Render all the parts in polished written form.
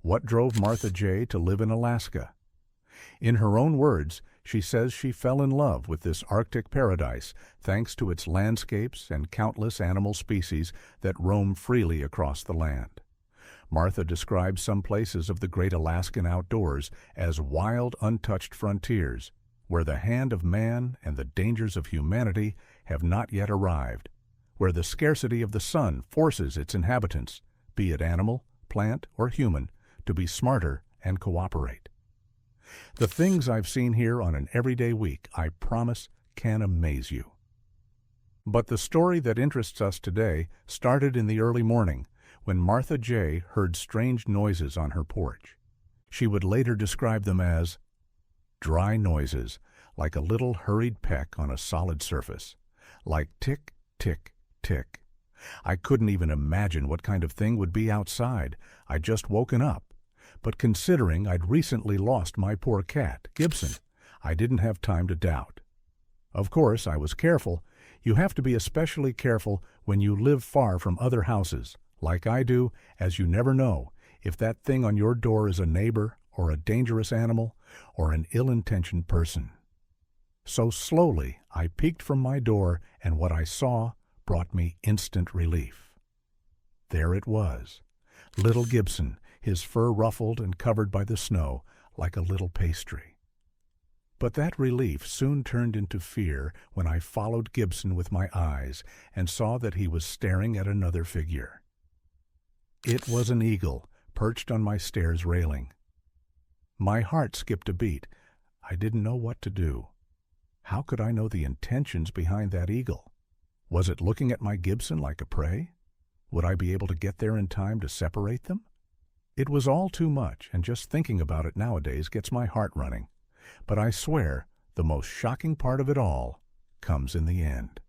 What drove Martha J. to live in Alaska? In her own words, she says she fell in love with this Arctic paradise thanks to its landscapes and countless animal species that roam freely across the land. Martha describes some places of the great Alaskan outdoors as wild, untouched frontiers, where the hand of man and the dangers of humanity have not yet arrived, where the scarcity of the sun forces its inhabitants, be it animal, plant, or human, to be smarter and cooperate. The things I've seen here on an everyday week, I promise, can amaze you. But the story that interests us today started in the early morning when Martha J. heard strange noises on her porch. She would later describe them as dry noises, like a little hurried peck on a solid surface, like tick, tick, tick. I couldn't even imagine what kind of thing would be outside. I'd just woken up. But considering I'd recently lost my poor cat, Gibson, I didn't have time to doubt. Of course, I was careful. You have to be especially careful when you live far from other houses, like I do, as you never know if that thing on your door is a neighbor or a dangerous animal or an ill-intentioned person. So slowly I peeked from my door, and what I saw brought me instant relief. There it was, little Gibson, his fur ruffled and covered by the snow like a little pastry. But that relief soon turned into fear when I followed Gibson with my eyes and saw that he was staring at another figure. It was an eagle perched on my stairs railing. My heart skipped a beat. I didn't know what to do. How could I know the intentions behind that eagle? Was it looking at my Gibson like a prey? Would I be able to get there in time to separate them? It was all too much, and just thinking about it nowadays gets my heart running. But I swear, the most shocking part of it all comes in the end.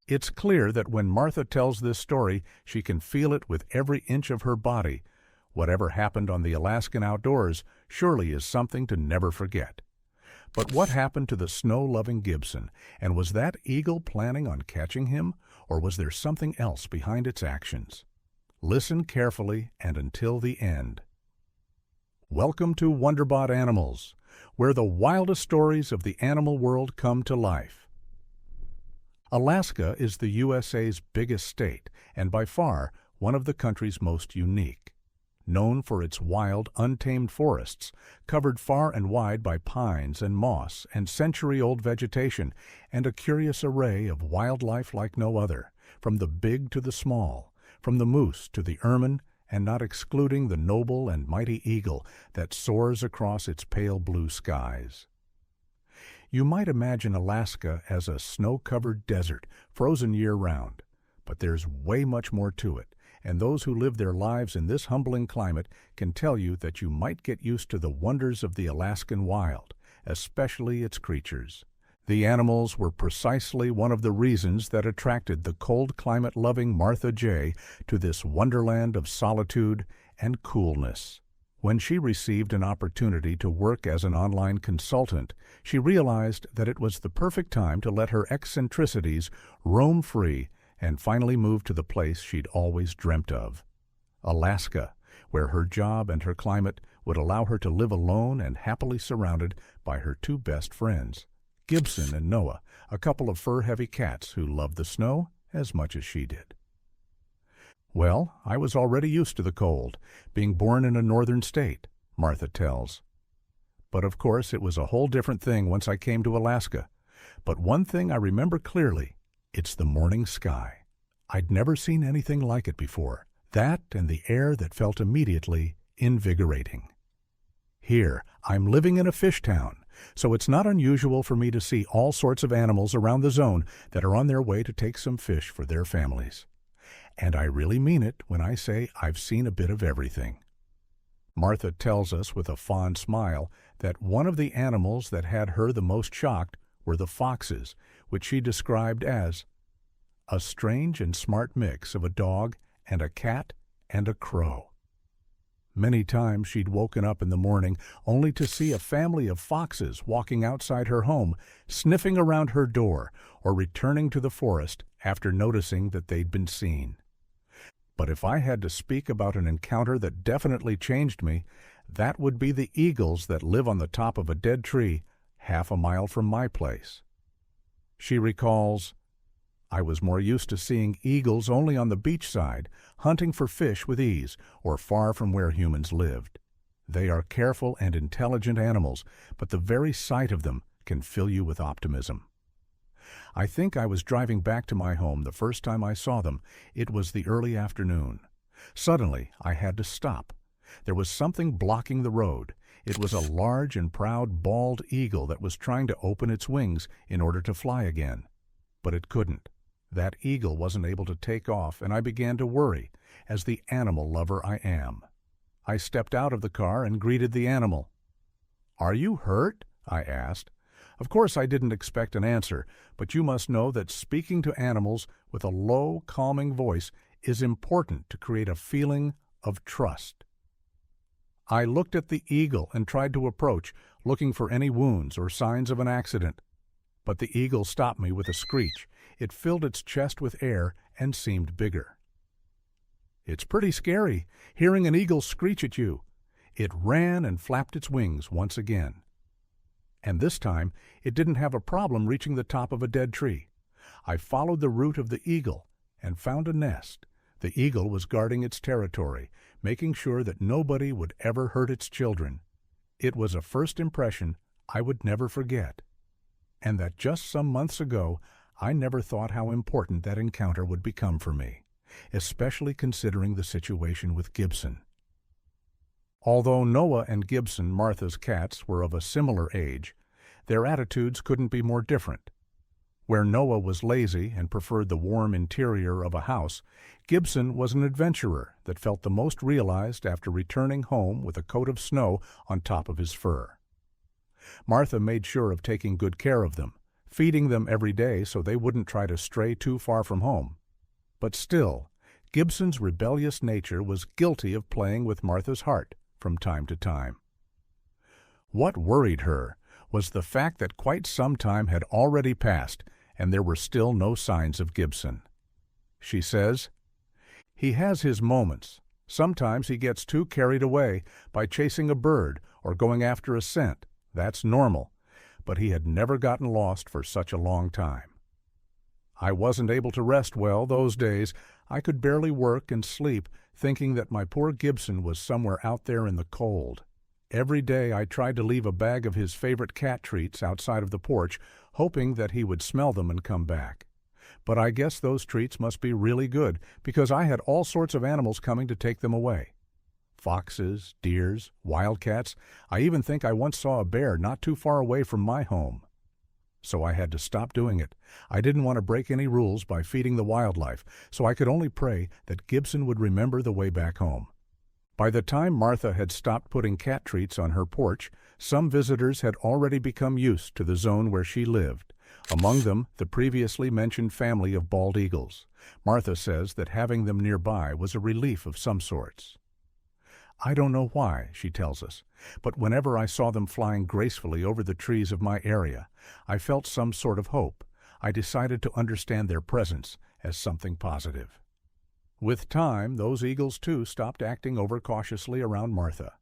It's clear that when Martha tells this story, she can feel it with every inch of her body. Whatever happened on the Alaskan outdoors surely is something to never forget. But what happened to the snow-loving Gibson, and was that eagle planning on catching him, or was there something else behind its actions? Listen carefully and until the end. Welcome to Wonderbot Animals, where the wildest stories of the animal world come to life. Alaska is the USA's biggest state, and by far one of the country's most unique. Known for its wild, untamed forests, covered far and wide by pines and moss and century-old vegetation, and a curious array of wildlife like no other, from the big to the small, from the moose to the ermine, and not excluding the noble and mighty eagle that soars across its pale blue skies. You might imagine Alaska as a snow-covered desert, frozen year-round, but there's way much more to it, and those who live their lives in this humbling climate can tell you that you might get used to the wonders of the Alaskan wild, especially its creatures. The animals were precisely one of the reasons that attracted the cold climate-loving Martha J. to this wonderland of solitude and coolness. When she received an opportunity to work as an online consultant, she realized that it was the perfect time to let her eccentricities roam free and finally move to the place she'd always dreamt of, Alaska, where her job and her climate would allow her to live alone and happily surrounded by her two best friends, Gibson and Noah, a couple of fur-heavy cats who loved the snow as much as she did. Well, I was already used to the cold, being born in a northern state, Martha tells. But of course it was a whole different thing once I came to Alaska. But one thing I remember clearly, it's the morning sky. I'd never seen anything like it before, that and the air that felt immediately invigorating. Here, I'm living in a fish town, so it's not unusual for me to see all sorts of animals around the zone that are on their way to take some fish for their families. And I really mean it when I say I've seen a bit of everything. Martha tells us with a fond smile that one of the animals that had her the most shocked were the foxes, which she described as a strange and smart mix of a dog and a cat and a crow. Many times she'd woken up in the morning only to see a family of foxes walking outside her home, sniffing around her door, or returning to the forest after noticing that they'd been seen. But if I had to speak about an encounter that definitely changed me, that would be the eagles that live on the top of a dead tree half a mile from my place. She recalls, I was more used to seeing eagles only on the beach side, hunting for fish with ease, or far from where humans lived. They are careful and intelligent animals, but the very sight of them can fill you with optimism. I think I was driving back to my home the first time I saw them. It was the early afternoon. Suddenly, I had to stop. There was something blocking the road. It was a large and proud bald eagle that was trying to open its wings in order to fly again. But it couldn't. That eagle wasn't able to take off, and I began to worry, as the animal lover I am. I stepped out of the car and greeted the animal. "Are you hurt?" I asked. Of course I didn't expect an answer, but you must know that speaking to animals with a low, calming voice is important to create a feeling of trust. I looked at the eagle and tried to approach, looking for any wounds or signs of an accident. But the eagle stopped me with a screech. It filled its chest with air and seemed bigger. It's pretty scary, hearing an eagle screech at you. It ran and flapped its wings once again. And this time, it didn't have a problem reaching the top of a dead tree. I followed the route of the eagle and found a nest. The eagle was guarding its territory, making sure that nobody would ever hurt its children. It was a first impression I would never forget. And that just some months ago, I never thought how important that encounter would become for me, especially considering the situation with Gibson. Although Noah and Gibson, Martha's cats, were of a similar age, their attitudes couldn't be more different. Where Noah was lazy and preferred the warm interior of a house, Gibson was an adventurer that felt the most realized after returning home with a coat of snow on top of his fur. Martha made sure of taking good care of them, feeding them every day so they wouldn't try to stray too far from home. But still, Gibson's rebellious nature was guilty of playing with Martha's heart from time to time. What worried her was the fact that quite some time had already passed and there were still no signs of Gibson. She says, "He has his moments. Sometimes he gets too carried away by chasing a bird or going after a scent. That's normal, but he had never gotten lost for such a long time. I wasn't able to rest well those days. I could barely work and sleep, thinking that my poor Gibson was somewhere out there in the cold. Every day I tried to leave a bag of his favorite cat treats outside of the porch, hoping that he would smell them and come back. But I guess those treats must be really good, because I had all sorts of animals coming to take them away. Foxes, deers, wildcats. I even think I once saw a bear not too far away from my home. So I had to stop doing it. I didn't want to break any rules by feeding the wildlife, so I could only pray that Gibson would remember the way back home. By the time Martha had stopped putting cat treats on her porch, some visitors had already become used to the zone where she lived. Among them, the previously mentioned family of bald eagles. Martha says that having them nearby was a relief of some sorts. I don't know why, she tells us, but whenever I saw them flying gracefully over the trees of my area, I felt some sort of hope. I decided to understand their presence as something positive. With time, those eagles too stopped acting overcautiously around Martha.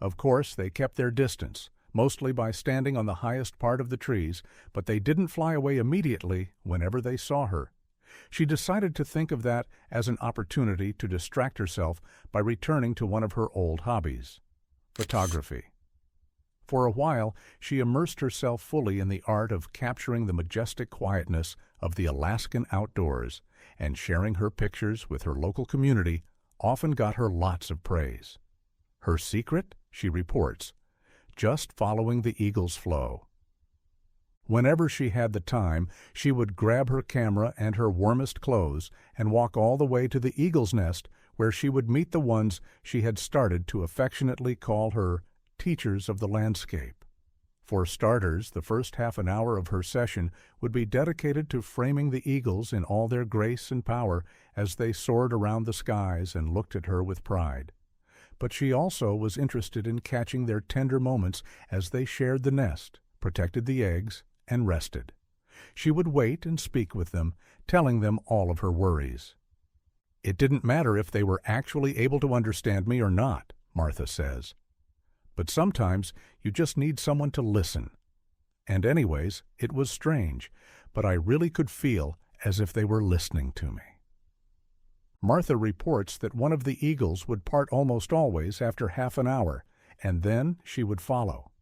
Of course, they kept their distance, mostly by standing on the highest part of the trees, but they didn't fly away immediately whenever they saw her. She decided to think of that as an opportunity to distract herself by returning to one of her old hobbies, photography. For a while, she immersed herself fully in the art of capturing the majestic quietness of the Alaskan outdoors, and sharing her pictures with her local community often got her lots of praise. Her secret, she reports, just following the eagle's flow. Whenever she had the time, she would grab her camera and her warmest clothes and walk all the way to the eagle's nest, where she would meet the ones she had started to affectionately call her teachers of the landscape. For starters, the first half an hour of her session would be dedicated to framing the eagles in all their grace and power as they soared around the skies and looked at her with pride. But she also was interested in catching their tender moments as they shared the nest, protected the eggs, and rested. She would wait and speak with them, telling them all of her worries. It didn't matter if they were actually able to understand me or not, Martha says. But sometimes you just need someone to listen. And anyways, it was strange, but I really could feel as if they were listening to me. Martha reports that one of the eagles would part almost always after half an hour, and then she would follow.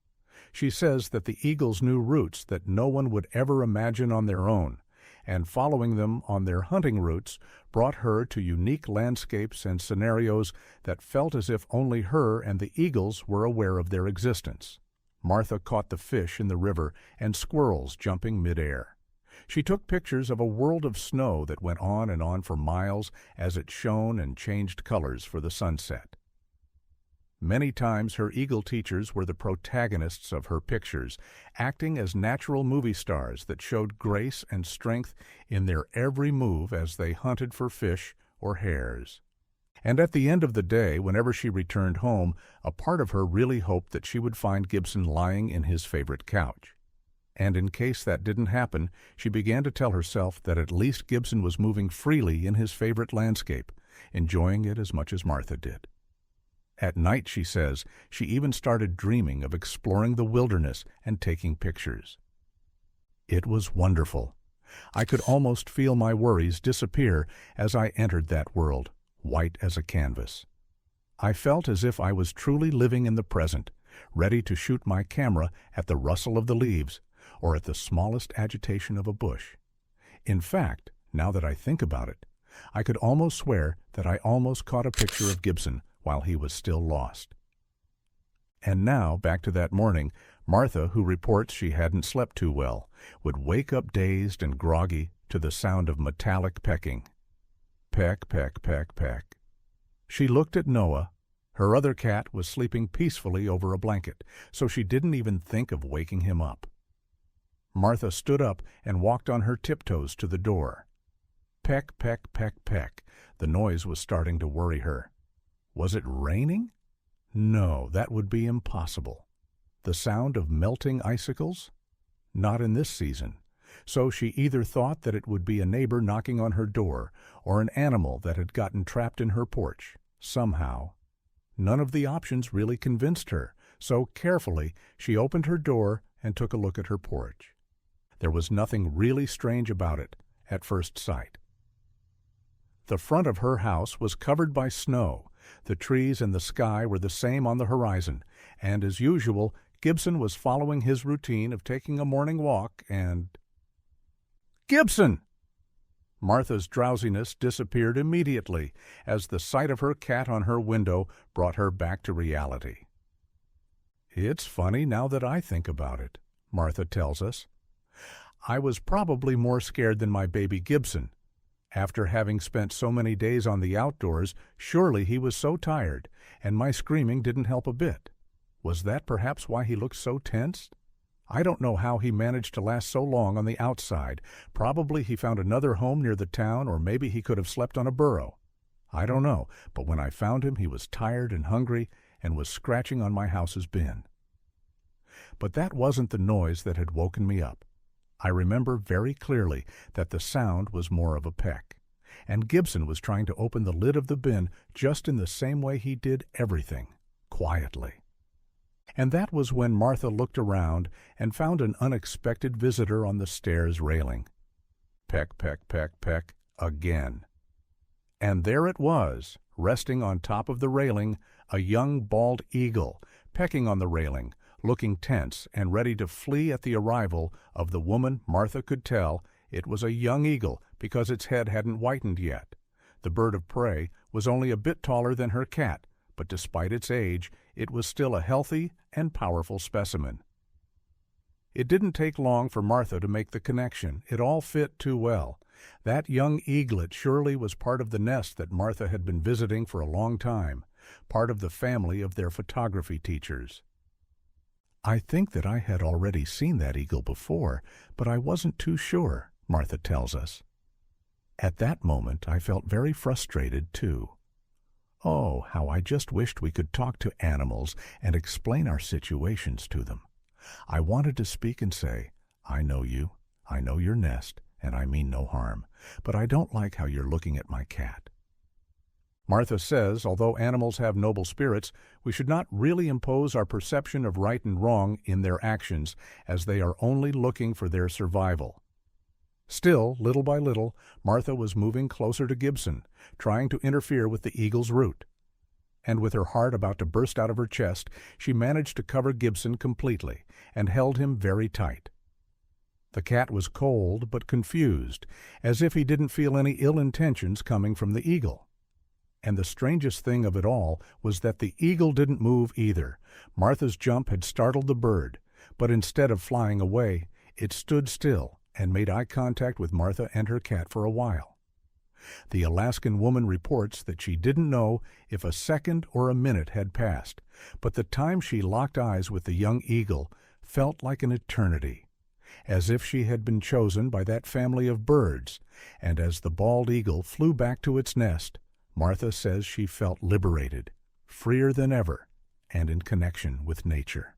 She says that the eagles knew routes that no one would ever imagine on their own, and following them on their hunting routes brought her to unique landscapes and scenarios that felt as if only her and the eagles were aware of their existence. Martha caught the fish in the river and squirrels jumping midair. She took pictures of a world of snow that went on and on for miles as it shone and changed colors for the sunset. Many times her eagle teachers were the protagonists of her pictures, acting as natural movie stars that showed grace and strength in their every move as they hunted for fish or hares. And at the end of the day, whenever she returned home, a part of her really hoped that she would find Gibson lying in his favorite couch. And in case that didn't happen, she began to tell herself that at least Gibson was moving freely in his favorite landscape, enjoying it as much as Martha did. At night, she says, she even started dreaming of exploring the wilderness and taking pictures. It was wonderful. I could almost feel my worries disappear as I entered that world, white as a canvas. I felt as if I was truly living in the present, ready to shoot my camera at the rustle of the leaves or at the smallest agitation of a bush. In fact, now that I think about it, I could almost swear that I almost caught a picture of Gibson while he was still lost. And now, back to that morning, Martha, who reports she hadn't slept too well, would wake up dazed and groggy to the sound of metallic pecking. Peck, peck, peck, peck. She looked at Noah. Her other cat was sleeping peacefully over a blanket, so she didn't even think of waking him up. Martha stood up and walked on her tiptoes to the door. Peck, peck, peck, peck. The noise was starting to worry her. Was it raining? No, that would be impossible. The sound of melting icicles? Not in this season. So she either thought that it would be a neighbor knocking on her door or an animal that had gotten trapped in her porch, somehow. None of the options really convinced her, so carefully she opened her door and took a look at her porch. There was nothing really strange about it at first sight. The front of her house was covered by snow. The trees and the sky were the same on the horizon, and as usual, Gibson was following his routine of taking a morning walk and... Gibson! Martha's drowsiness disappeared immediately as the sight of her cat on her window brought her back to reality. It's funny now that I think about it, Martha tells us. I was probably more scared than my baby Gibson. After having spent so many days on the outdoors, surely he was so tired, and my screaming didn't help a bit. Was that perhaps why he looked so tense? I don't know how he managed to last so long on the outside. Probably he found another home near the town, or maybe he could have slept on a burrow. I don't know, but when I found him, he was tired and hungry and was scratching on my house's bin. But that wasn't the noise that had woken me up. I remember very clearly that the sound was more of a peck, and Gibson was trying to open the lid of the bin just in the same way he did everything, quietly. And that was when Martha looked around and found an unexpected visitor on the stairs railing. Peck, peck, peck, peck, again. And there it was, resting on top of the railing, a young bald eagle, pecking on the railing, looking tense and ready to flee at the arrival of the woman. Martha could tell it was a young eagle because its head hadn't whitened yet. The bird of prey was only a bit taller than her cat, but despite its age, it was still a healthy and powerful specimen. It didn't take long for Martha to make the connection. It all fit too well. That young eaglet surely was part of the nest that Martha had been visiting for a long time, part of the family of their photography teachers. I think that I had already seen that eagle before, but I wasn't too sure, Martha tells us. At that moment, I felt very frustrated, too. Oh, how I just wished we could talk to animals and explain our situations to them. I wanted to speak and say, I know you, I know your nest, and I mean no harm, but I don't like how you're looking at my cat. Martha says, although animals have noble spirits, we should not really impose our perception of right and wrong in their actions, as they are only looking for their survival. Still, little by little, Martha was moving closer to Gibson, trying to interfere with the eagle's route. And with her heart about to burst out of her chest, she managed to cover Gibson completely and held him very tight. The cat was cold but confused, as if he didn't feel any ill intentions coming from the eagle. And the strangest thing of it all was that the eagle didn't move either. Martha's jump had startled the bird, but instead of flying away, it stood still and made eye contact with Martha and her cat for a while. The Alaskan woman reports that she didn't know if a second or a minute had passed, but the time she locked eyes with the young eagle felt like an eternity, as if she had been chosen by that family of birds, and as the bald eagle flew back to its nest, Martha says she felt liberated, freer than ever, and in connection with nature.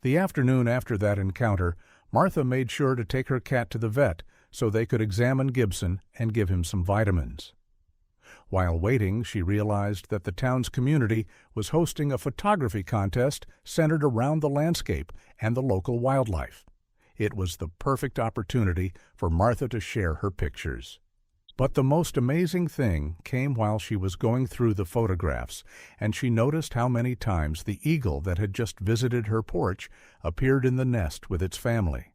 The afternoon after that encounter, Martha made sure to take her cat to the vet so they could examine Gibson and give him some vitamins. While waiting, she realized that the town's community was hosting a photography contest centered around the landscape and the local wildlife. It was the perfect opportunity for Martha to share her pictures. But the most amazing thing came while she was going through the photographs, and she noticed how many times the eagle that had just visited her porch appeared in the nest with its family.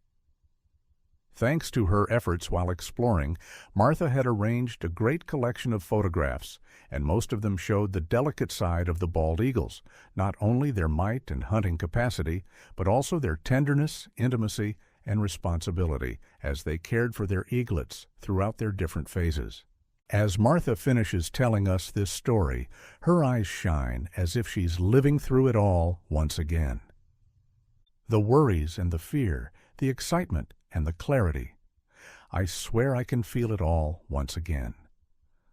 Thanks to her efforts while exploring, Martha had arranged a great collection of photographs, and most of them showed the delicate side of the bald eagles, not only their might and hunting capacity, but also their tenderness, intimacy, and responsibility as they cared for their eaglets throughout their different phases. As Martha finishes telling us this story, her eyes shine as if she's living through it all once again. The worries and the fear, the excitement and the clarity. I swear I can feel it all once again.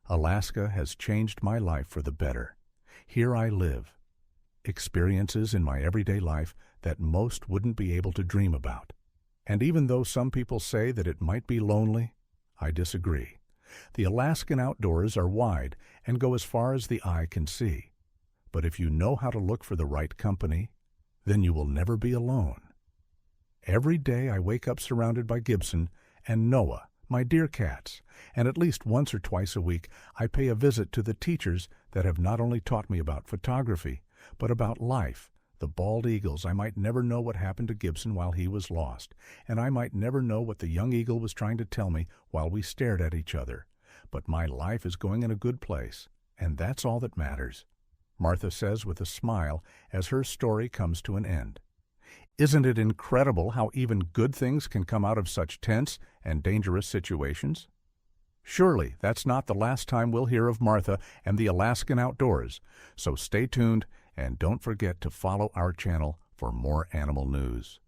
Alaska has changed my life for the better. Here I live. Experiences in my everyday life that most wouldn't be able to dream about. And even though some people say that it might be lonely, I disagree. The Alaskan outdoors are wide and go as far as the eye can see. But if you know how to look for the right company, then you will never be alone. Every day I wake up surrounded by Gibson and Noah, my dear cats, and at least once or twice a week I pay a visit to the teachers that have not only taught me about photography, but about life. The bald eagles, I might never know what happened to Gibson while he was lost, and I might never know what the young eagle was trying to tell me while we stared at each other. But my life is going in a good place, and that's all that matters, Martha says with a smile as her story comes to an end. Isn't it incredible how even good things can come out of such tense and dangerous situations? Surely that's not the last time we'll hear of Martha and the Alaskan outdoors, so stay tuned and don't forget to follow our channel for more animal news.